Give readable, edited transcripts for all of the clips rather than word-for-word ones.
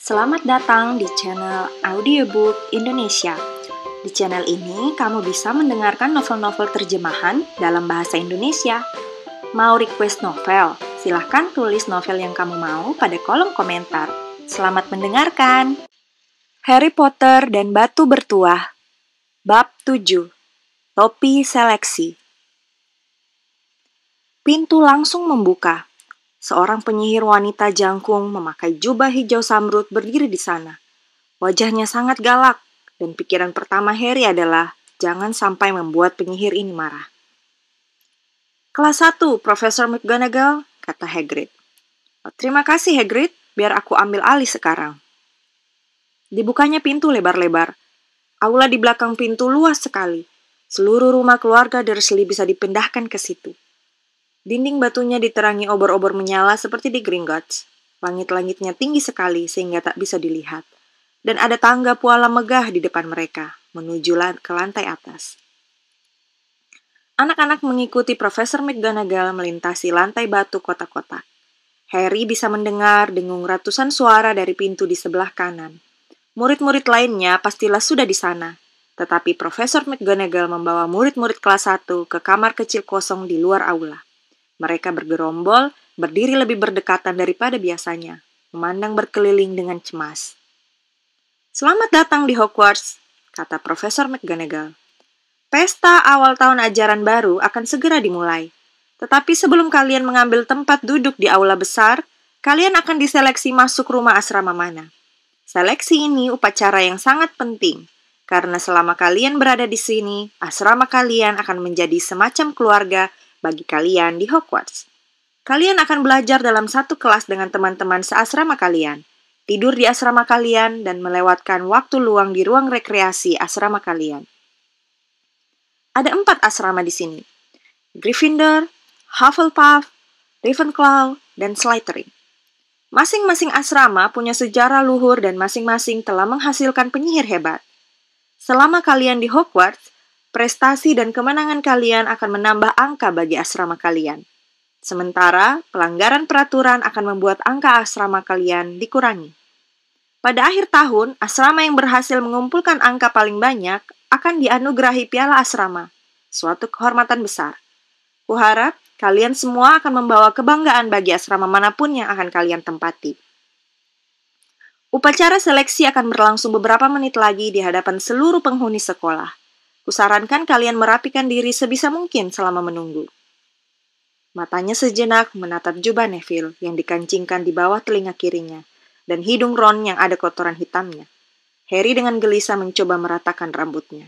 Selamat datang di channel Audiobook Indonesia. Di channel ini, kamu bisa mendengarkan novel-novel terjemahan dalam bahasa Indonesia. Mau request novel? Silahkan tulis novel yang kamu mau pada kolom komentar. Selamat mendengarkan! Harry Potter dan Batu Bertuah Bab 7 Topi Seleksi. Pintu langsung membuka. Seorang penyihir wanita jangkung memakai jubah hijau samrut berdiri di sana. Wajahnya sangat galak, dan pikiran pertama Harry adalah jangan sampai membuat penyihir ini marah. Kelas 1, Profesor McGonagall, kata Hagrid. Terima kasih Hagrid, biar aku ambil alih sekarang. Dibukanya pintu lebar-lebar. Aula di belakang pintu luas sekali. Seluruh rumah keluarga Dursley bisa dipindahkan ke situ. Dinding batunya diterangi obor-obor menyala seperti di Gringotts. Langit-langitnya tinggi sekali sehingga tak bisa dilihat. Dan ada tangga puala megah di depan mereka, menuju ke lantai atas. Anak-anak mengikuti Profesor McGonagall melintasi lantai batu kotak-kotak. Harry bisa mendengar dengung ratusan suara dari pintu di sebelah kanan. Murid-murid lainnya pastilah sudah di sana. Tetapi Profesor McGonagall membawa murid-murid kelas 1 ke kamar kecil kosong di luar aula. Mereka bergerombol, berdiri lebih berdekatan daripada biasanya, memandang berkeliling dengan cemas. Selamat datang di Hogwarts, kata Profesor McGonagall. Pesta awal tahun ajaran baru akan segera dimulai. Tetapi sebelum kalian mengambil tempat duduk di aula besar, kalian akan diseleksi masuk rumah asrama mana. Seleksi ini upacara yang sangat penting, karena selama kalian berada di sini, asrama kalian akan menjadi semacam keluarga bagi kalian di Hogwarts. Kalian akan belajar dalam satu kelas dengan teman-teman seasrama kalian, tidur di asrama kalian, dan melewatkan waktu luang di ruang rekreasi asrama kalian. Ada 4 asrama di sini. Gryffindor, Hufflepuff, Ravenclaw, dan Slytherin. Masing-masing asrama punya sejarah luhur dan masing-masing telah menghasilkan penyihir hebat. Selama kalian di Hogwarts, prestasi dan kemenangan kalian akan menambah angka bagi asrama kalian. Sementara, pelanggaran peraturan akan membuat angka asrama kalian dikurangi. Pada akhir tahun, asrama yang berhasil mengumpulkan angka paling banyak akan dianugerahi piala asrama, suatu kehormatan besar. Kuharap kalian semua akan membawa kebanggaan bagi asrama manapun yang akan kalian tempati. Upacara seleksi akan berlangsung beberapa menit lagi di hadapan seluruh penghuni sekolah. Kusarankan kalian merapikan diri sebisa mungkin selama menunggu. Matanya sejenak menatap jubah Neville yang dikancingkan di bawah telinga kirinya, dan hidung Ron yang ada kotoran hitamnya. Harry dengan gelisah mencoba meratakan rambutnya.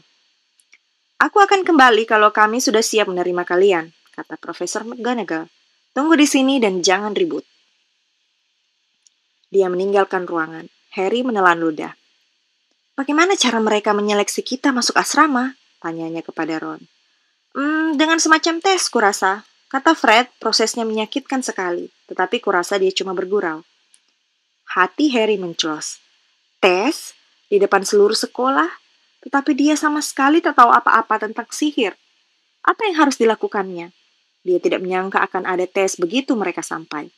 Aku akan kembali kalau kami sudah siap menerima kalian, kata Profesor McGonagall. Tunggu di sini dan jangan ribut. Dia meninggalkan ruangan. Harry menelan ludah. Bagaimana cara mereka menyeleksi kita masuk asrama? Tanyanya kepada Ron. Dengan semacam tes, kurasa. Kata Fred, prosesnya menyakitkan sekali, tetapi kurasa dia cuma bergurau. Hati Harry menclos. Tes? Di depan seluruh sekolah? Tetapi dia sama sekali tak tahu apa-apa tentang sihir. Apa yang harus dilakukannya? Dia tidak menyangka akan ada tes begitu mereka sampai.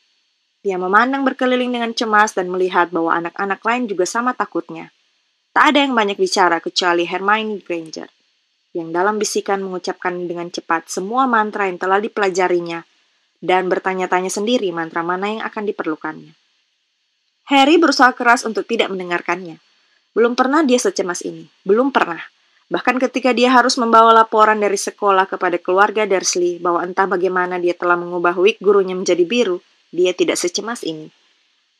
Dia memandang berkeliling dengan cemas dan melihat bahwa anak-anak lain juga sama takutnya. Tak ada yang banyak bicara kecuali Hermione Granger, yang dalam bisikan mengucapkan dengan cepat semua mantra yang telah dipelajarinya dan bertanya-tanya sendiri mantra mana yang akan diperlukannya. Harry berusaha keras untuk tidak mendengarkannya. Belum pernah dia secemas ini. Belum pernah. Bahkan ketika dia harus membawa laporan dari sekolah kepada keluarga Dursley bahwa entah bagaimana dia telah mengubah wig gurunya menjadi biru, dia tidak secemas ini.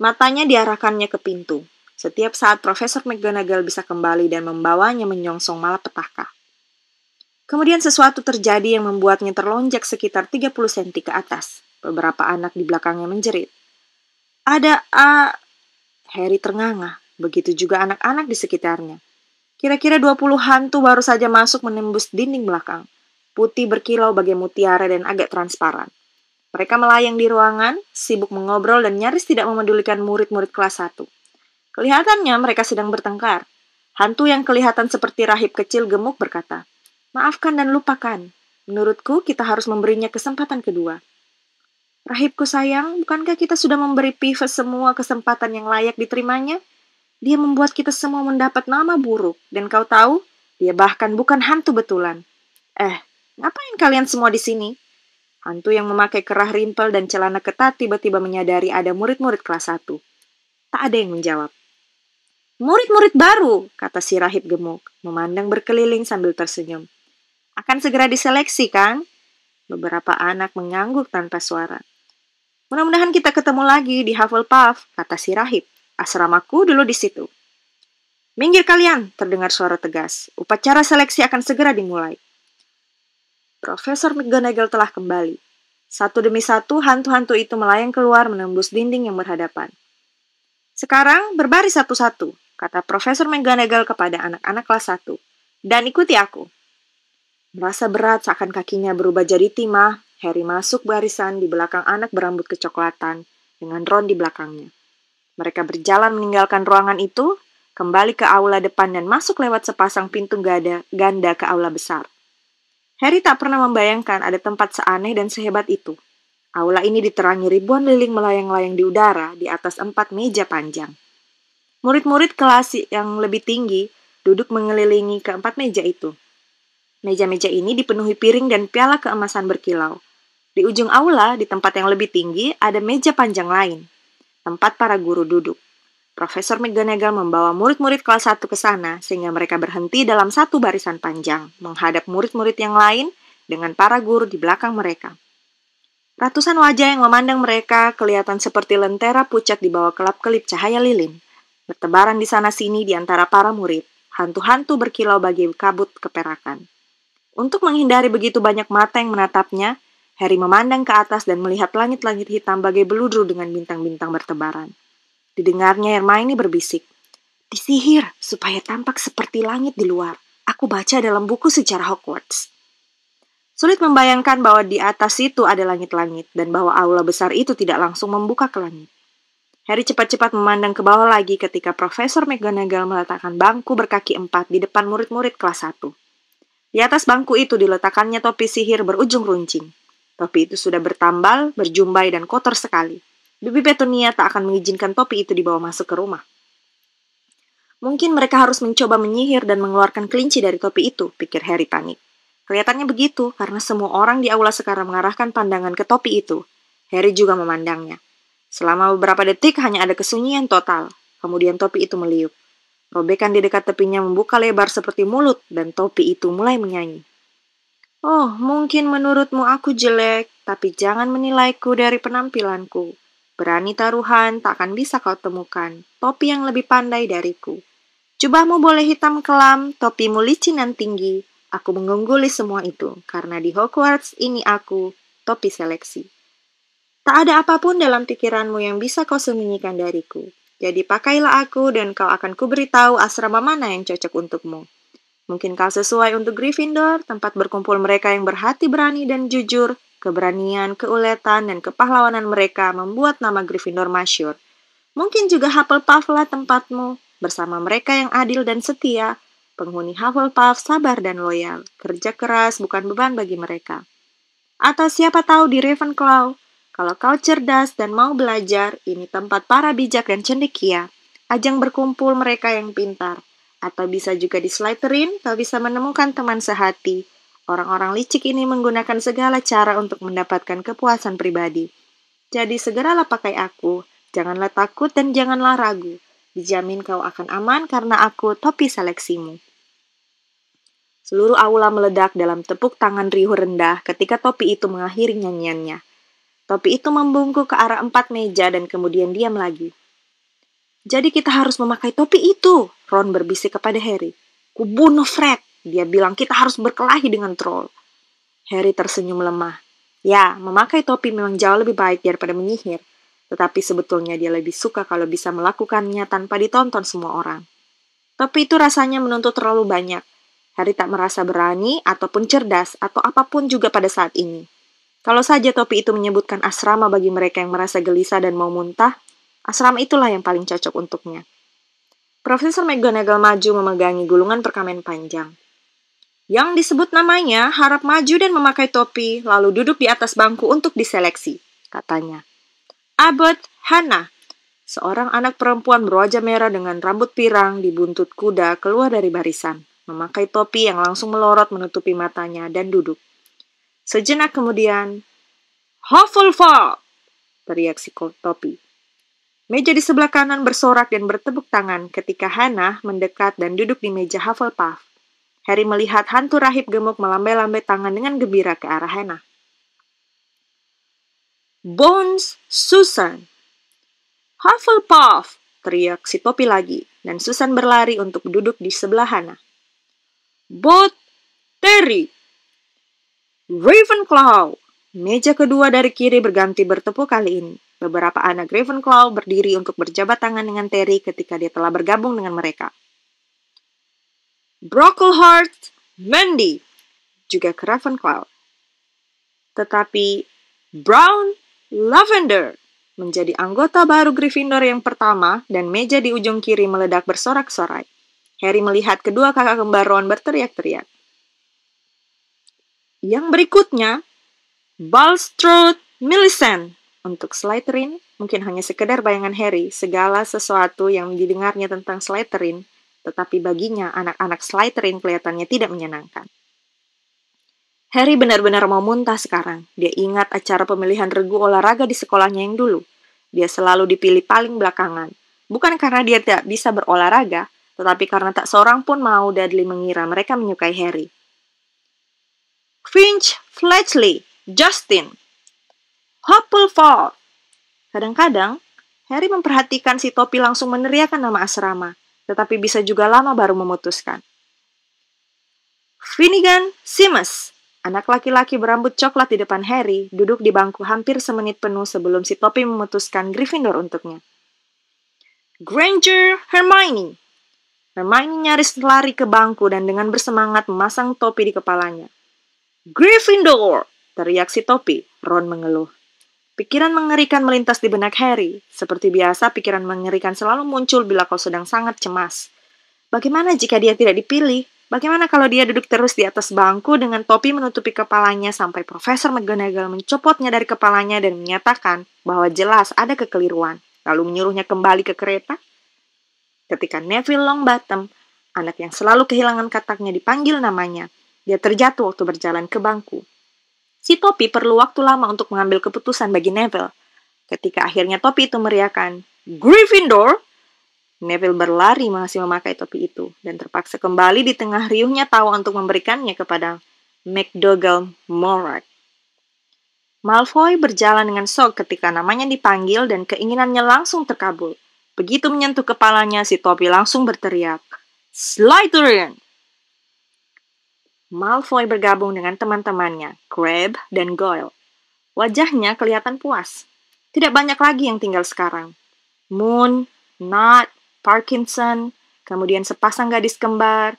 Matanya diarahkannya ke pintu. Setiap saat Profesor McGonagall bisa kembali dan membawanya menyongsong malapetaka. Kemudian sesuatu terjadi yang membuatnya terlonjak sekitar 30 cm ke atas. Beberapa anak di belakangnya menjerit. Harry ternganga. Begitu juga anak-anak di sekitarnya. Kira-kira 20 hantu baru saja masuk menembus dinding belakang. Putih berkilau bagai mutiara dan agak transparan. Mereka melayang di ruangan, sibuk mengobrol dan nyaris tidak memedulikan murid-murid kelas 1. Kelihatannya mereka sedang bertengkar. Hantu yang kelihatan seperti rahib kecil gemuk berkata, "Maafkan dan lupakan. Menurutku kita harus memberinya kesempatan kedua." "Rahibku sayang, bukankah kita sudah memberi Peeves semua kesempatan yang layak diterimanya? Dia membuat kita semua mendapat nama buruk. Dan kau tahu, dia bahkan bukan hantu betulan. Ngapain kalian semua di sini? Hantu yang memakai kerah rimpel dan celana ketat tiba-tiba menyadari ada murid-murid kelas 1. Tak ada yang menjawab. Murid-murid baru, kata si rahib gemuk, memandang berkeliling sambil tersenyum. Akan segera diseleksi, kan? Beberapa anak mengangguk tanpa suara. Mudah-mudahan kita ketemu lagi di Hufflepuff, kata si rahib. Asramaku dulu di situ. Minggir kalian, terdengar suara tegas. Upacara seleksi akan segera dimulai. Profesor McGonagall telah kembali. Satu demi satu, hantu-hantu itu melayang keluar menembus dinding yang berhadapan. Sekarang berbaris satu-satu, kata Profesor McGonagall kepada anak-anak kelas 1. Dan ikuti aku. Merasa berat seakan kakinya berubah jadi timah, Harry masuk barisan di belakang anak berambut kecoklatan, dengan Ron di belakangnya. Mereka berjalan meninggalkan ruangan itu, kembali ke aula depan dan masuk lewat sepasang pintu ganda ke aula besar. Harry tak pernah membayangkan ada tempat seaneh dan sehebat itu. Aula ini diterangi ribuan lilin melayang-layang di udara di atas 4 meja panjang. Murid-murid kelas yang lebih tinggi duduk mengelilingi keempat meja itu. Meja-meja ini dipenuhi piring dan piala keemasan berkilau. Di ujung aula, di tempat yang lebih tinggi, ada meja panjang lain, tempat para guru duduk. Profesor McGonagall membawa murid-murid kelas 1 ke sana, sehingga mereka berhenti dalam satu barisan panjang, menghadap murid-murid yang lain dengan para guru di belakang mereka. Ratusan wajah yang memandang mereka kelihatan seperti lentera pucat di bawah kelap-kelip cahaya lilin, bertebaran di sana-sini di antara para murid, hantu-hantu berkilau bagi kabut keperakan. Untuk menghindari begitu banyak mata yang menatapnya, Harry memandang ke atas dan melihat langit-langit hitam bagai beludru dengan bintang-bintang bertebaran. Didengarnya Hermione berbisik, "Disihir supaya tampak seperti langit di luar. Aku baca dalam buku sejarah Hogwarts." Sulit membayangkan bahwa di atas itu ada langit-langit dan bahwa aula besar itu tidak langsung membuka ke langit. Harry cepat-cepat memandang ke bawah lagi ketika Profesor McGonagall meletakkan bangku berkaki 4 di depan murid-murid kelas 1. Di atas bangku itu diletakkannya topi sihir berujung runcing. Topi itu sudah bertambal, berjumbai, dan kotor sekali. Bibi Petunia tak akan mengizinkan topi itu dibawa masuk ke rumah. Mungkin mereka harus mencoba menyihir dan mengeluarkan kelinci dari topi itu, pikir Harry panik. Kelihatannya begitu, karena semua orang di aula sekarang mengarahkan pandangan ke topi itu. Harry juga memandangnya. Selama beberapa detik hanya ada kesunyian total. Kemudian topi itu meliuk. Robekan di dekat tepinya membuka lebar seperti mulut, dan topi itu mulai menyanyi. Oh, mungkin menurutmu aku jelek, tapi jangan menilaiku dari penampilanku. Berani taruhan tak akan bisa kau temukan topi yang lebih pandai dariku. Jubahmu boleh hitam kelam, topimu licin dan tinggi. Aku mengungguli semua itu, karena di Hogwarts ini aku, topi seleksi. Tak ada apapun dalam pikiranmu yang bisa kau sembunyikan dariku. Jadi pakailah aku dan kau akan kuberitahu asrama mana yang cocok untukmu. Mungkin kau sesuai untuk Gryffindor, tempat berkumpul mereka yang berhati berani dan jujur. Keberanian, keuletan, dan kepahlawanan mereka membuat nama Gryffindor masyhur. Mungkin juga Hufflepuff lah tempatmu, bersama mereka yang adil dan setia. Penghuni Hufflepuff sabar dan loyal, kerja keras bukan beban bagi mereka. Atau siapa tahu di Ravenclaw, kalau kau cerdas dan mau belajar, ini tempat para bijak dan cendekia, ajang berkumpul mereka yang pintar. Atau bisa juga di Slytherin, kau bisa menemukan teman sehati. Orang-orang licik ini menggunakan segala cara untuk mendapatkan kepuasan pribadi. Jadi segeralah pakai aku, janganlah takut dan janganlah ragu. Dijamin kau akan aman karena aku topi seleksimu. Seluruh aula meledak dalam tepuk tangan riuh rendah ketika topi itu mengakhiri nyanyiannya. Topi itu membungkuk ke arah 4 meja dan kemudian diam lagi. Jadi kita harus memakai topi itu, Ron berbisik kepada Harry. Kubunuh Fred. Dia bilang kita harus berkelahi dengan troll. Harry tersenyum lemah. Ya, memakai topi memang jauh lebih baik daripada menyihir. Tetapi sebetulnya dia lebih suka kalau bisa melakukannya tanpa ditonton semua orang. Topi itu rasanya menuntut terlalu banyak. Harry tak merasa berani ataupun cerdas atau apapun juga pada saat ini. Kalau saja topi itu menyebutkan asrama bagi mereka yang merasa gelisah dan mau muntah, asrama itulah yang paling cocok untuknya. Profesor McGonagall maju memegangi gulungan perkamen panjang. Yang disebut namanya harap maju dan memakai topi, lalu duduk di atas bangku untuk diseleksi, katanya. Abbott Hannah, Seorang anak perempuan berwajah merah dengan rambut pirang di buntut kuda keluar dari barisan, memakai topi yang langsung melorot menutupi matanya dan duduk. Sejenak kemudian, Hufflepuff! Teriak si topi. Meja di sebelah kanan bersorak dan bertepuk tangan ketika Hannah mendekat dan duduk di meja Hufflepuff. Harry melihat hantu rahib gemuk melambai-lambai tangan dengan gembira ke arah Hannah. Bones Susan! Hufflepuff! Teriak si topi lagi, dan Susan berlari untuk duduk di sebelah Hannah. Bot Terry! Ravenclaw! Meja kedua dari kiri berganti bertepuk kali ini. Beberapa anak Ravenclaw berdiri untuk berjabat tangan dengan Terry ketika dia telah bergabung dengan mereka. Brocklehurst Mandy juga ke Ravenclaw. Tetapi Brown Lavender menjadi anggota baru Gryffindor yang pertama dan meja di ujung kiri meledak bersorak-sorai. Harry melihat kedua kakak kembar Ron berteriak-teriak. Yang berikutnya, Bulstrode Millicent. Untuk Slytherin, mungkin hanya sekedar bayangan Harry, segala sesuatu yang didengarnya tentang Slytherin, tetapi baginya anak-anak Slytherin kelihatannya tidak menyenangkan. Harry benar-benar mau muntah sekarang. Dia ingat acara pemilihan regu olahraga di sekolahnya yang dulu. Dia selalu dipilih paling belakangan. Bukan karena dia tidak bisa berolahraga, tetapi karena tak seorang pun mau Dudley mengira mereka menyukai Harry. Finch Fletchley Justin Hufflepuff. Kadang-kadang, Harry memperhatikan si topi langsung meneriakkan nama asrama, tetapi bisa juga lama baru memutuskan. Finnegan Sims, anak laki-laki berambut coklat di depan Harry, duduk di bangku hampir semenit penuh sebelum si topi memutuskan Gryffindor untuknya. Granger Hermione. Hermione nyaris lari ke bangku dan dengan bersemangat memasang topi di kepalanya. Gryffindor! Teriak si topi. Ron mengeluh. Pikiran mengerikan melintas di benak Harry. Seperti biasa, pikiran mengerikan selalu muncul bila kau sedang sangat cemas. Bagaimana jika dia tidak dipilih? Bagaimana kalau dia duduk terus di atas bangku dengan topi menutupi kepalanya sampai Profesor McGonagall mencopotnya dari kepalanya dan menyatakan bahwa jelas ada kekeliruan, lalu menyuruhnya kembali ke kereta? Ketika Neville Longbottom, anak yang selalu kehilangan kataknya, dipanggil namanya, dia terjatuh waktu berjalan ke bangku. Si topi perlu waktu lama untuk mengambil keputusan bagi Neville. Ketika akhirnya topi itu meriahkan, Gryffindor! Neville berlari masih memakai topi itu, dan terpaksa kembali di tengah riuhnya tawa untuk memberikannya kepada McGonagall Murray. Malfoy berjalan dengan shock ketika namanya dipanggil dan keinginannya langsung terkabul. Begitu menyentuh kepalanya, si topi langsung berteriak, Slytherin! Malfoy bergabung dengan teman-temannya, Crabbe dan Goyle. Wajahnya kelihatan puas. Tidak banyak lagi yang tinggal sekarang. Moon, Nut, Parkinson, kemudian sepasang gadis kembar,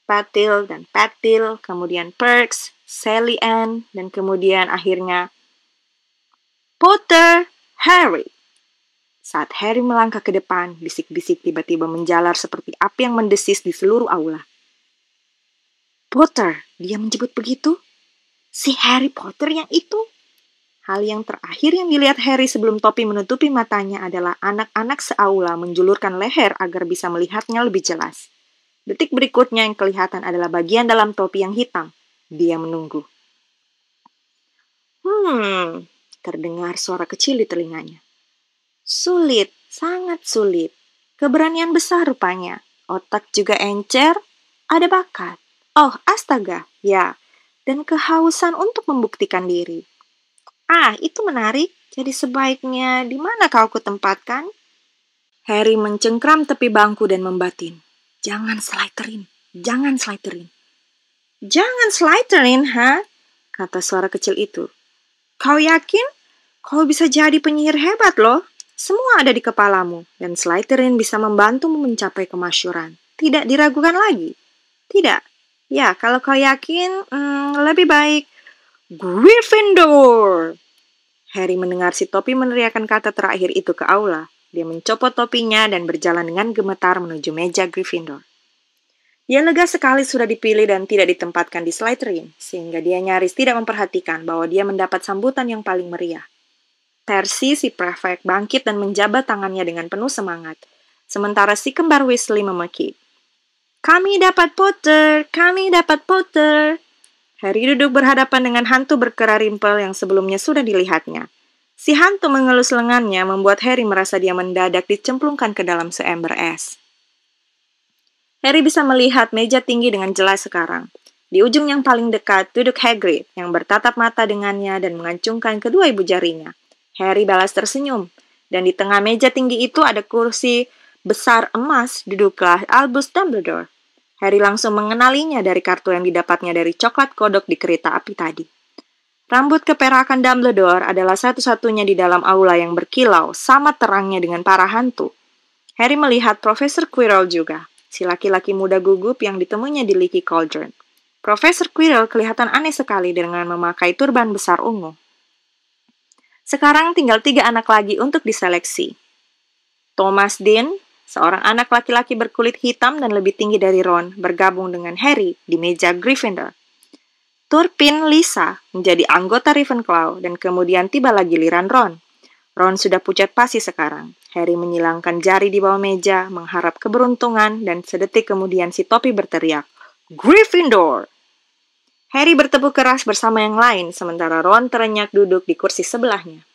Patil dan Patil, kemudian Perks, Sally Ann, dan kemudian akhirnya Potter, Harry. Saat Harry melangkah ke depan, bisik-bisik tiba-tiba menjalar seperti api yang mendesis di seluruh aula. Potter, dia menyebut begitu? Si Harry Potter yang itu? Hal yang terakhir yang dilihat Harry sebelum topi menutupi matanya adalah anak-anak seaula menjulurkan leher agar bisa melihatnya lebih jelas. Detik berikutnya yang kelihatan adalah bagian dalam topi yang hitam. Dia menunggu. Terdengar suara kecil di telinganya. Sulit, sangat sulit. Keberanian besar rupanya. Otak juga encer, ada bakat. Oh, astaga, ya. Dan kehausan untuk membuktikan diri. Itu menarik. Jadi sebaiknya di mana kau kutempatkan? Harry mencengkram tepi bangku dan membatin. Jangan Slytherin, jangan Slytherin. Jangan Slytherin, ha? Kata suara kecil itu. Kau yakin? Kau bisa jadi penyihir hebat loh. Semua ada di kepalamu. Dan Slytherin bisa membantumu mencapai kemasyhuran. Tidak diragukan lagi. Tidak. Ya, kalau kau yakin, lebih baik Gryffindor. Harry mendengar si topi meneriakkan kata terakhir itu ke aula. Dia mencopot topinya dan berjalan dengan gemetar menuju meja Gryffindor. Dia lega sekali sudah dipilih dan tidak ditempatkan di Slytherin, sehingga dia nyaris tidak memperhatikan bahwa dia mendapat sambutan yang paling meriah. Percy si prefek bangkit dan menjabat tangannya dengan penuh semangat. Sementara si kembar Weasley memaki. Kami dapat Potter! Kami dapat Potter! Harry duduk berhadapan dengan hantu berkerah rimpel yang sebelumnya sudah dilihatnya. Si hantu mengelus lengannya membuat Harry merasa dia mendadak dicemplungkan ke dalam seember es. Harry bisa melihat meja tinggi dengan jelas sekarang. Di ujung yang paling dekat duduk Hagrid yang bertatap mata dengannya dan mengacungkan kedua ibu jarinya. Harry balas tersenyum, dan di tengah meja tinggi itu ada kursi besar emas, duduklah Albus Dumbledore. Harry langsung mengenalinya dari kartu yang didapatnya dari coklat kodok di kereta api tadi. Rambut keperakan Dumbledore adalah satu-satunya di dalam aula yang berkilau, sama terangnya dengan para hantu. Harry melihat Profesor Quirrell juga, si laki-laki muda gugup yang ditemuinya di Leaky Cauldron. Profesor Quirrell kelihatan aneh sekali dengan memakai turban besar ungu. Sekarang tinggal 3 anak lagi untuk diseleksi. Thomas Dean, seorang anak laki-laki berkulit hitam dan lebih tinggi dari Ron, bergabung dengan Harry di meja Gryffindor. Turpin Lisa menjadi anggota Ravenclaw dan kemudian tibalah giliran Ron. Ron sudah pucat pasi sekarang. Harry menyilangkan jari di bawah meja, mengharap keberuntungan, dan sedetik kemudian si topi berteriak, Gryffindor! Harry bertepuk keras bersama yang lain, sementara Ron terenyak duduk di kursi sebelahnya.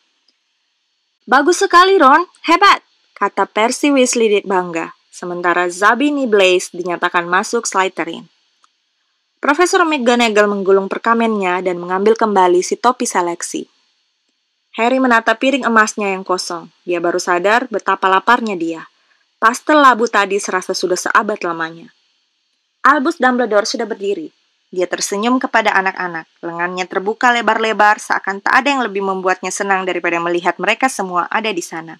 Bagus sekali, Ron. Hebat, kata Percy Weasley bangga, sementara Zabini Blaise dinyatakan masuk Slytherin. Profesor McGonagall menggulung perkamennya dan mengambil kembali si topi seleksi. Harry menatap piring emasnya yang kosong. Dia baru sadar betapa laparnya dia. Pastel labu tadi serasa sudah seabad lamanya. Albus Dumbledore sudah berdiri. Dia tersenyum kepada anak-anak. Lengannya terbuka lebar-lebar seakan tak ada yang lebih membuatnya senang daripada melihat mereka semua ada di sana.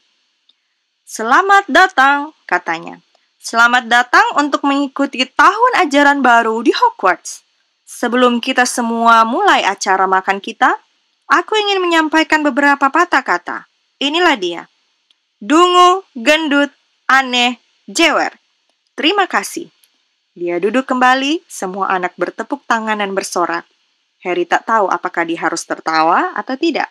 Selamat datang, katanya. Selamat datang untuk mengikuti tahun ajaran baru di Hogwarts. Sebelum kita semua mulai acara makan kita, aku ingin menyampaikan beberapa patah kata. Inilah dia. Dungu, gendut, aneh, jewer. Terima kasih. Dia duduk kembali, semua anak bertepuk tangan dan bersorak. Harry tak tahu apakah dia harus tertawa atau tidak.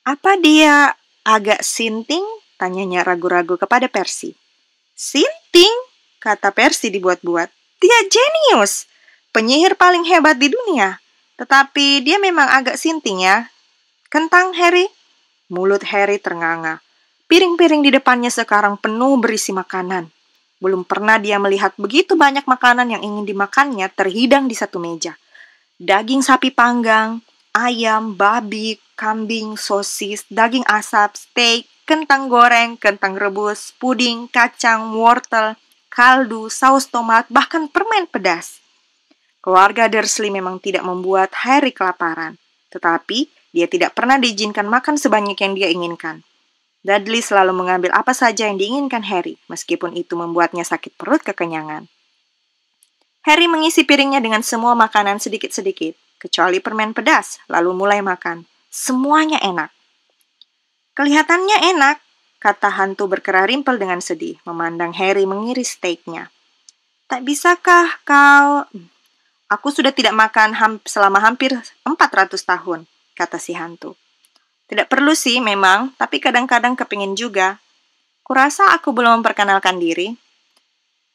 Apa dia agak sinting? Tanyanya ragu-ragu kepada Percy. Sinting? Kata Percy dibuat-buat. Dia jenius, penyihir paling hebat di dunia. Tetapi dia memang agak sinting ya. Kentang, Harry? Mulut Harry ternganga. Piring-piring di depannya sekarang penuh berisi makanan. Belum pernah dia melihat begitu banyak makanan yang ingin dimakannya terhidang di satu meja. Daging sapi panggang, ayam, babi, kambing, sosis, daging asap, steak, kentang goreng, kentang rebus, puding, kacang, wortel, kaldu, saus tomat, bahkan permen pedas. Keluarga Dursley memang tidak membuat Harry kelaparan, tetapi dia tidak pernah diizinkan makan sebanyak yang dia inginkan. Dudley selalu mengambil apa saja yang diinginkan Harry, meskipun itu membuatnya sakit perut kekenyangan. Harry mengisi piringnya dengan semua makanan sedikit-sedikit, kecuali permen pedas, lalu mulai makan. Semuanya enak. Kelihatannya enak, kata hantu berkerah rimpel dengan sedih, memandang Harry mengiris steaknya. Tak bisakah kau... Aku sudah tidak makan selama hampir 400 tahun, kata si hantu. Tidak perlu sih memang, tapi kadang-kadang kepingin juga. Kurasa aku belum memperkenalkan diri.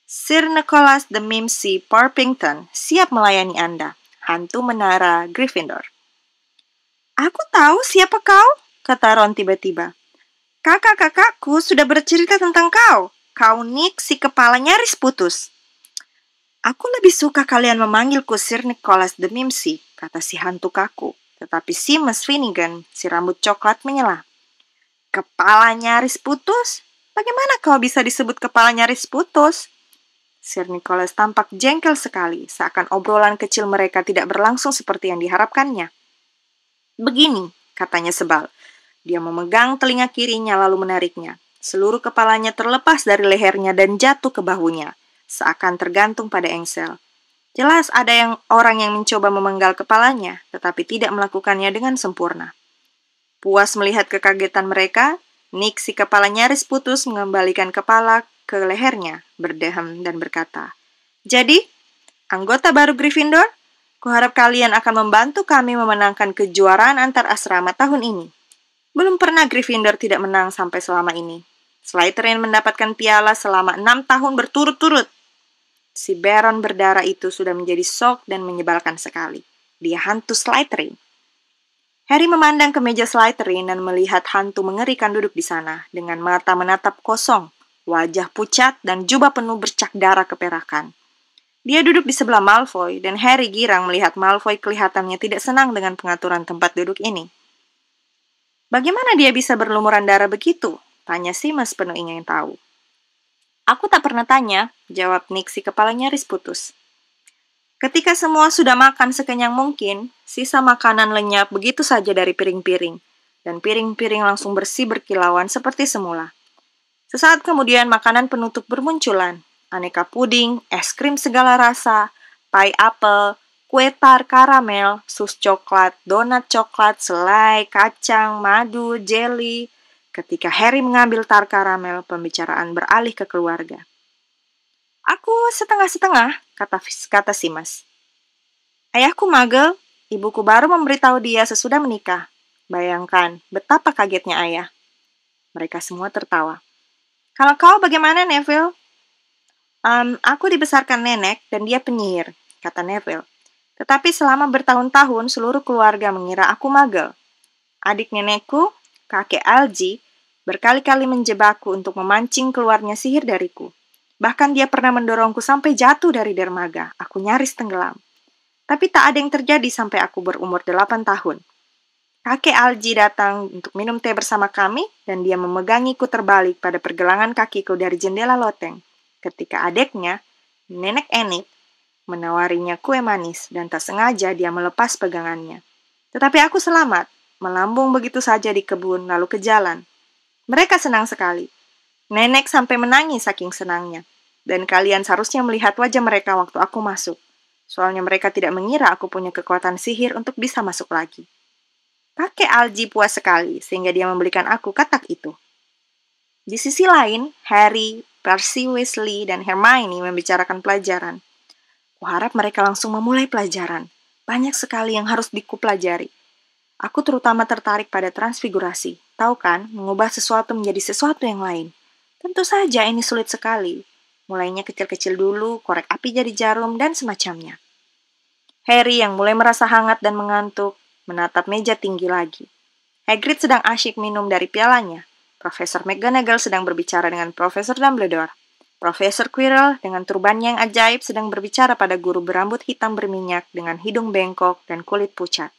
Sir Nicholas the Mimsy Parpington siap melayani Anda, hantu menara Gryffindor. Aku tahu siapa kau, kata Ron tiba-tiba. Kakak-kakakku sudah bercerita tentang kau. Kau Nick si kepala nyaris putus. Aku lebih suka kalian memanggilku Sir Nicholas the Mimsy, kata si hantu kaku. Tetapi Seamus Finnegan, si rambut coklat menyela. Kepala nyaris putus? Bagaimana kau bisa disebut kepala nyaris putus? Sir Nicholas tampak jengkel sekali, seakan obrolan kecil mereka tidak berlangsung seperti yang diharapkannya. Begini, katanya sebal. Dia memegang telinga kirinya lalu menariknya. Seluruh kepalanya terlepas dari lehernya dan jatuh ke bahunya, seakan tergantung pada engsel. Jelas ada orang yang mencoba memenggal kepalanya, tetapi tidak melakukannya dengan sempurna. Puas melihat kekagetan mereka, Nick si kepala nyaris putus mengembalikan kepala ke lehernya, berdehem dan berkata, Jadi, anggota baru Gryffindor, kuharap kalian akan membantu kami memenangkan kejuaraan antar asrama tahun ini. Belum pernah Gryffindor tidak menang sampai selama ini. Slytherin mendapatkan piala selama 6 tahun berturut-turut. Si Baron berdarah itu sudah menjadi shock dan menyebalkan sekali. Dia hantu Slytherin. Harry memandang ke meja Slytherin dan melihat hantu mengerikan duduk di sana dengan mata menatap kosong, wajah pucat dan jubah penuh bercak darah keperakan. Dia duduk di sebelah Malfoy dan Harry girang melihat Malfoy kelihatannya tidak senang dengan pengaturan tempat duduk ini. Bagaimana dia bisa berlumuran darah begitu? Tanya Seamus penuh ingin tahu. Aku tak pernah tanya, jawab Nick si kepala nyaris putus. Ketika semua sudah makan sekenyang mungkin, sisa makanan lenyap begitu saja dari piring-piring, dan piring-piring langsung bersih berkilauan seperti semula. Sesaat kemudian makanan penutup bermunculan, aneka puding, es krim segala rasa, pie apel, kue tar karamel, sus coklat, donat coklat, selai, kacang, madu, jelly. Ketika Harry mengambil tar karamel, pembicaraan beralih ke keluarga. Aku setengah-setengah, kata Seamus. Ayahku magel, ibuku baru memberitahu dia sesudah menikah. Bayangkan, betapa kagetnya ayah. Mereka semua tertawa. Kalau kau bagaimana, Neville? Aku dibesarkan nenek dan dia penyihir, kata Neville. Tetapi selama bertahun-tahun seluruh keluarga mengira aku magel. Adik nenekku, kakek Algie, berkali-kali menjebakku untuk memancing keluarnya sihir dariku. Bahkan dia pernah mendorongku sampai jatuh dari dermaga. Aku nyaris tenggelam. Tapi tak ada yang terjadi sampai aku berumur 8 tahun. Kakek Algie datang untuk minum teh bersama kami dan dia memegangiku terbalik pada pergelangan kakiku dari jendela loteng. Ketika adiknya, Nenek Enid, menawarinya kue manis dan tak sengaja dia melepas pegangannya. Tetapi aku selamat, melambung begitu saja di kebun lalu ke jalan. Mereka senang sekali. Nenek sampai menangis saking senangnya. Dan kalian seharusnya melihat wajah mereka waktu aku masuk. Soalnya mereka tidak mengira aku punya kekuatan sihir untuk bisa masuk lagi. Kakek Algie puas sekali sehingga dia membelikan aku katak itu. Di sisi lain, Harry, Percy Weasley, dan Hermione membicarakan pelajaran. Kuharap mereka langsung memulai pelajaran. Banyak sekali yang harus dikupelajari. Aku terutama tertarik pada transfigurasi. Tahu kan, mengubah sesuatu menjadi sesuatu yang lain. Tentu saja ini sulit sekali. Mulainya kecil-kecil dulu, korek api jadi jarum, dan semacamnya. Harry yang mulai merasa hangat dan mengantuk, menatap meja tinggi lagi. Hagrid sedang asyik minum dari pialanya. Profesor McGonagall sedang berbicara dengan Profesor Dumbledore. Profesor Quirrell dengan turbannya yang ajaib sedang berbicara pada guru berambut hitam berminyak dengan hidung bengkok dan kulit pucat.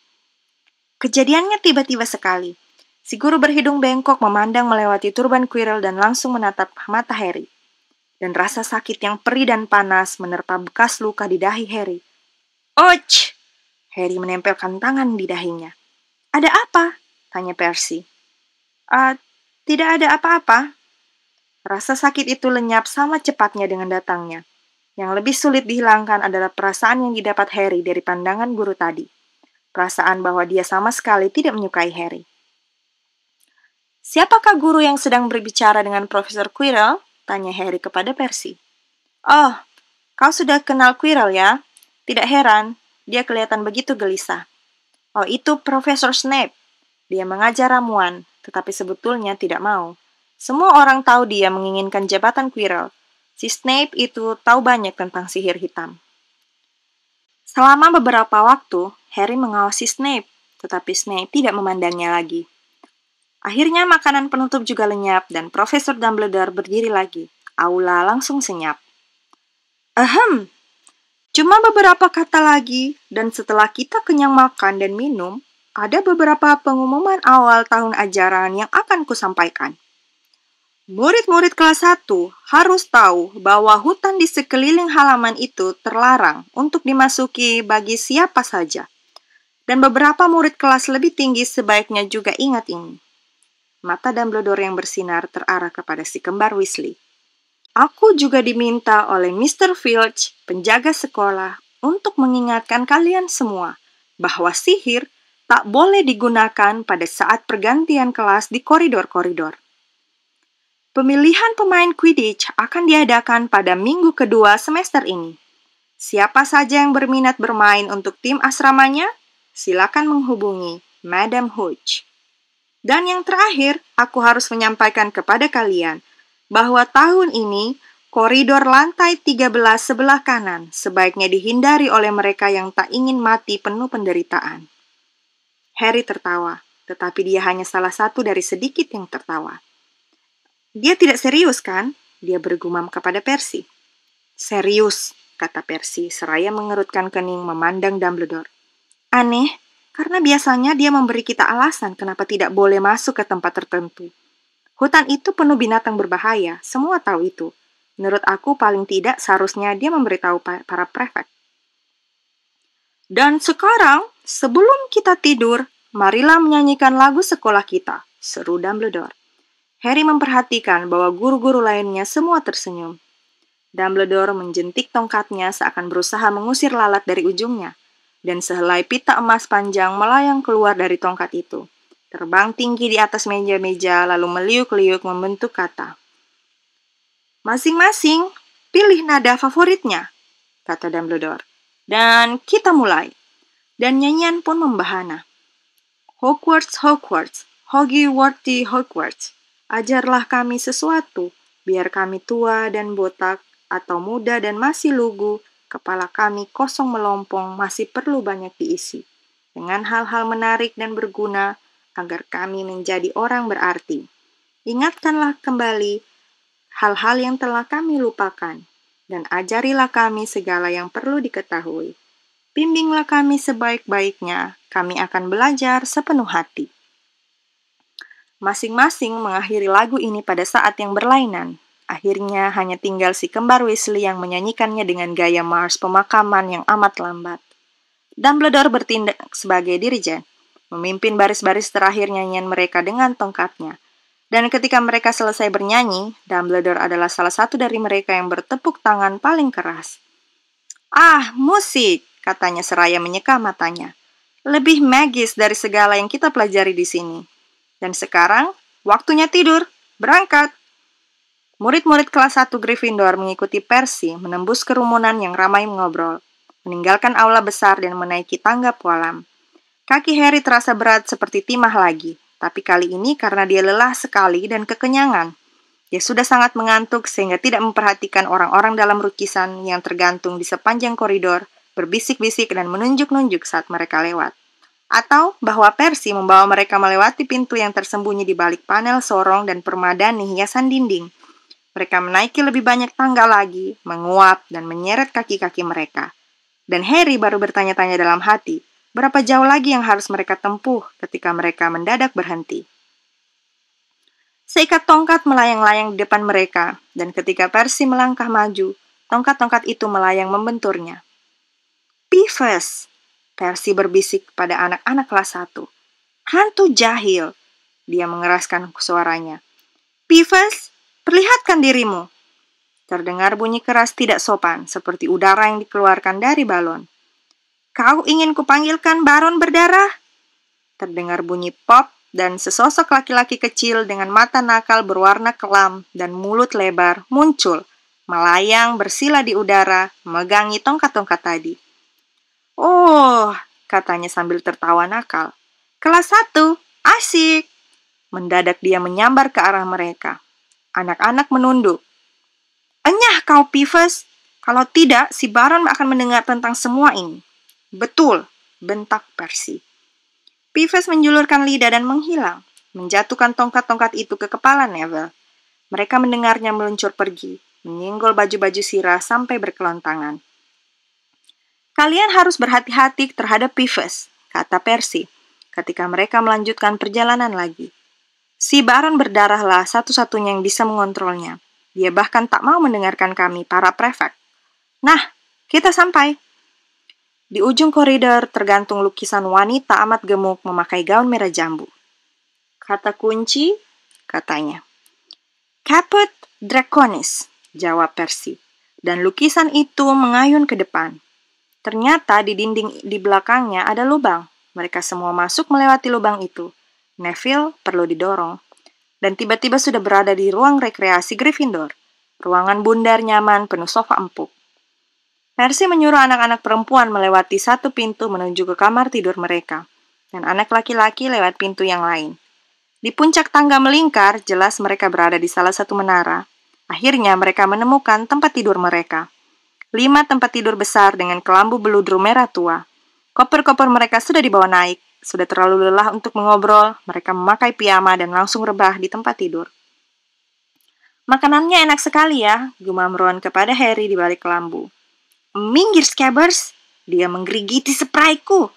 Kejadiannya tiba-tiba sekali. Si guru berhidung bengkok memandang melewati turban Quirrell dan langsung menatap mata Harry. Dan rasa sakit yang perih dan panas menerpa bekas luka di dahi Harry. "Och!" Harry menempelkan tangan di dahinya. "Ada apa?" tanya Percy. Tidak ada apa-apa." Rasa sakit itu lenyap sama cepatnya dengan datangnya. Yang lebih sulit dihilangkan adalah perasaan yang didapat Harry dari pandangan guru tadi. Perasaan bahwa dia sama sekali tidak menyukai Harry. "Siapakah guru yang sedang berbicara dengan Profesor Quirrell?" tanya Harry kepada Percy. "Oh, kau sudah kenal Quirrell ya? Tidak heran, dia kelihatan begitu gelisah." "Oh, itu Profesor Snape. Dia mengajar ramuan, tetapi sebetulnya tidak mau. Semua orang tahu dia menginginkan jabatan Quirrell. Si Snape itu tahu banyak tentang sihir hitam." Selama beberapa waktu, Harry mengawasi Snape, tetapi Snape tidak memandangnya lagi. Akhirnya makanan penutup juga lenyap dan Profesor Dumbledore berdiri lagi. Aula langsung senyap. Cuma beberapa kata lagi, dan setelah kita kenyang makan dan minum, ada beberapa pengumuman awal tahun ajaran yang akan kusampaikan. Murid-murid kelas 1 harus tahu bahwa hutan di sekeliling halaman itu terlarang untuk dimasuki bagi siapa saja. Dan beberapa murid kelas lebih tinggi sebaiknya juga ingat ini. Mata Dumbledore yang bersinar terarah kepada si kembar Weasley. "Aku juga diminta oleh Mr. Filch, penjaga sekolah, untuk mengingatkan kalian semua bahwa sihir tak boleh digunakan pada saat pergantian kelas di koridor-koridor. Pemilihan pemain Quidditch akan diadakan pada minggu kedua semester ini. Siapa saja yang berminat bermain untuk tim asramanya, silakan menghubungi Madam Hooch." Dan yang terakhir, aku harus menyampaikan kepada kalian bahwa tahun ini koridor lantai 13 sebelah kanan sebaiknya dihindari oleh mereka yang tak ingin mati penuh penderitaan. Harry tertawa, tetapi dia hanya salah satu dari sedikit yang tertawa. Dia tidak serius, kan? Dia bergumam kepada Percy. Serius, kata Percy, seraya mengerutkan kening memandang Dumbledore. Aneh, karena biasanya dia memberi kita alasan kenapa tidak boleh masuk ke tempat tertentu. Hutan itu penuh binatang berbahaya, semua tahu itu. Menurut aku paling tidak seharusnya dia memberitahu para prefek. Dan sekarang, sebelum kita tidur, marilah menyanyikan lagu sekolah kita, seru Dumbledore. Harry memperhatikan bahwa guru-guru lainnya semua tersenyum. Dumbledore menjentik tongkatnya seakan berusaha mengusir lalat dari ujungnya, dan sehelai pita emas panjang melayang keluar dari tongkat itu, terbang tinggi di atas meja-meja lalu meliuk-liuk membentuk kata. Masing-masing pilih nada favoritnya, kata Dumbledore, dan kita mulai. Dan nyanyian pun membahana. Hogwarts, Hogwarts, Hogwarty Hogwarts, ajarlah kami sesuatu, biar kami tua dan botak, atau muda dan masih lugu, kepala kami kosong melompong masih perlu banyak diisi, dengan hal-hal menarik dan berguna, agar kami menjadi orang berarti. Ingatkanlah kembali hal-hal yang telah kami lupakan, dan ajarilah kami segala yang perlu diketahui. Bimbinglah kami sebaik-baiknya, kami akan belajar sepenuh hati. Masing-masing mengakhiri lagu ini pada saat yang berlainan. Akhirnya hanya tinggal si kembar Weasley yang menyanyikannya dengan gaya march pemakaman yang amat lambat. Dumbledore bertindak sebagai dirijen, memimpin baris-baris terakhir nyanyian mereka dengan tongkatnya. Dan ketika mereka selesai bernyanyi, Dumbledore adalah salah satu dari mereka yang bertepuk tangan paling keras. Ah, musik, katanya seraya menyeka matanya. Lebih magis dari segala yang kita pelajari di sini. Dan sekarang, waktunya tidur, berangkat. Murid-murid kelas 1 Gryffindor mengikuti Percy menembus kerumunan yang ramai mengobrol, meninggalkan aula besar dan menaiki tangga pualam. Kaki Harry terasa berat seperti timah lagi, tapi kali ini karena dia lelah sekali dan kekenyangan. Dia sudah sangat mengantuk sehingga tidak memperhatikan orang-orang dalam lukisan yang tergantung di sepanjang koridor, berbisik-bisik dan menunjuk-nunjuk saat mereka lewat. Atau bahwa Percy membawa mereka melewati pintu yang tersembunyi di balik panel sorong dan permadani hiasan dinding. Mereka menaiki lebih banyak tangga lagi, menguap, dan menyeret kaki-kaki mereka. Dan Harry baru bertanya-tanya dalam hati, berapa jauh lagi yang harus mereka tempuh ketika mereka mendadak berhenti. Seikat tongkat melayang-layang di depan mereka, dan ketika Percy melangkah maju, tongkat-tongkat itu melayang membenturnya. Peeves! Percy berbisik pada anak-anak kelas 1. Hantu jahil! Dia mengeraskan suaranya. Peeves! Perlihatkan dirimu. Terdengar bunyi keras tidak sopan, seperti udara yang dikeluarkan dari balon. Kau ingin kupanggilkan Baron berdarah? Terdengar bunyi pop, dan sesosok laki-laki kecil dengan mata nakal berwarna kelam dan mulut lebar muncul, melayang bersila di udara, memegangi tongkat-tongkat tadi. Oh, katanya sambil tertawa nakal. Kelas 1, asik. Mendadak dia menyambar ke arah mereka. Anak-anak menunduk. Enyah kau, Peeves. Kalau tidak, si Baron akan mendengar tentang semua ini. Betul, bentak Percy. Peeves menjulurkan lidah dan menghilang, menjatuhkan tongkat-tongkat itu ke kepala Neville. Mereka mendengarnya meluncur pergi, menyenggol baju-baju sirah sampai berkelontangan. Kalian harus berhati-hati terhadap Peeves, kata Percy, ketika mereka melanjutkan perjalanan lagi. Si Baron berdarahlah satu-satunya yang bisa mengontrolnya. Dia bahkan tak mau mendengarkan kami, para prefek. Nah, kita sampai. Di ujung koridor tergantung lukisan wanita amat gemuk memakai gaun merah jambu. Kata kunci, katanya. Caput Draconis, jawab Percy. Dan lukisan itu mengayun ke depan. Ternyata di dinding di belakangnya ada lubang. Mereka semua masuk melewati lubang itu. Neville perlu didorong. Dan tiba-tiba sudah berada di ruang rekreasi Gryffindor. Ruangan bundar nyaman penuh sofa empuk. Percy menyuruh anak-anak perempuan melewati satu pintu menuju ke kamar tidur mereka. Dan anak laki-laki lewat pintu yang lain. Di puncak tangga melingkar, jelas mereka berada di salah satu menara. Akhirnya mereka menemukan tempat tidur mereka. 5 tempat tidur besar dengan kelambu beludru merah tua. Koper-koper mereka sudah dibawa naik. Sudah terlalu lelah untuk mengobrol, mereka memakai piyama dan langsung rebah di tempat tidur. Makanannya enak sekali ya, gumam Ron kepada Harry di balik kelambu. Minggir, Scabbers! Dia menggerigiti sprayku.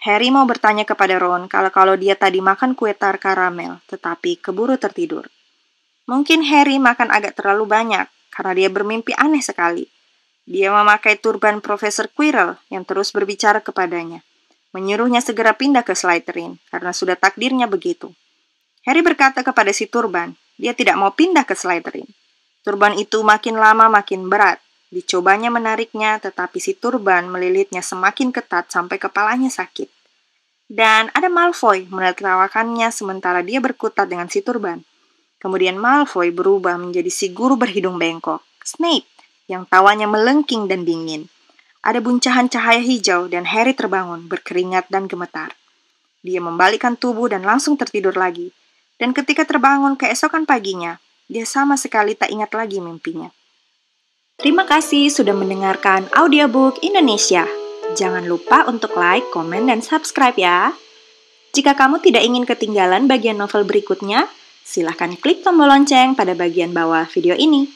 Harry mau bertanya kepada Ron kalau dia tadi makan kue tar karamel, tetapi keburu tertidur. Mungkin Harry makan agak terlalu banyak, karena dia bermimpi aneh sekali. Dia memakai turban Profesor Quirrell yang terus berbicara kepadanya, menyuruhnya segera pindah ke Slytherin, karena sudah takdirnya begitu. Harry berkata kepada si turban, dia tidak mau pindah ke Slytherin. Turban itu makin lama makin berat. Dicobanya menariknya, tetapi si turban melilitnya semakin ketat sampai kepalanya sakit. Dan ada Malfoy menertawakannya sementara dia berkutat dengan si turban. Kemudian Malfoy berubah menjadi si guru berhidung bengkok, Snape, yang tawanya melengking dan dingin. Ada buncahan cahaya hijau dan Harry terbangun, berkeringat dan gemetar. Dia membalikkan tubuh dan langsung tertidur lagi. Dan ketika terbangun keesokan paginya, dia sama sekali tak ingat lagi mimpinya. Terima kasih sudah mendengarkan audiobook Indonesia. Jangan lupa untuk like, komen, dan subscribe ya. Jika kamu tidak ingin ketinggalan bagian novel berikutnya, silahkan klik tombol lonceng pada bagian bawah video ini.